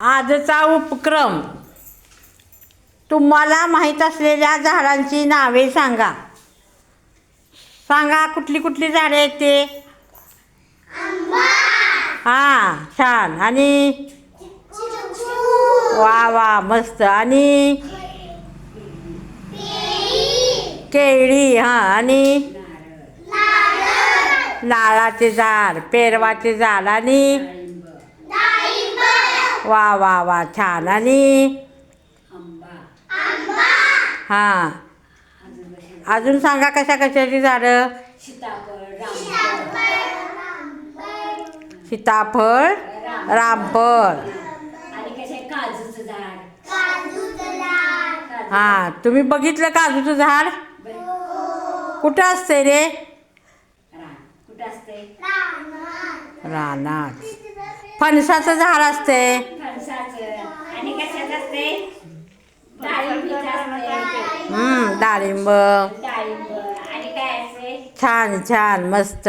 आजचा उपक्रम, तुम्हाला माहीत असलेल्या झाडांची नावे सांगा. सांगा कुठली कुठली झाडे आहेत ते. हां, छान. आणि वा वा, मस्त. आणि केळी. हां, आणि नारळाचे झाड, पेरवाचे झाड. आणि वा वा वा, छान. आणि हां, अजून सांगा कशा कशाची झाडं. सीताफळ, रामफळ. हां, तुम्ही बघितलं काजूचं झाड कुठं असते रे. रानात. फणसाचं झाड असते. डाळिंब. छान छान, मस्त.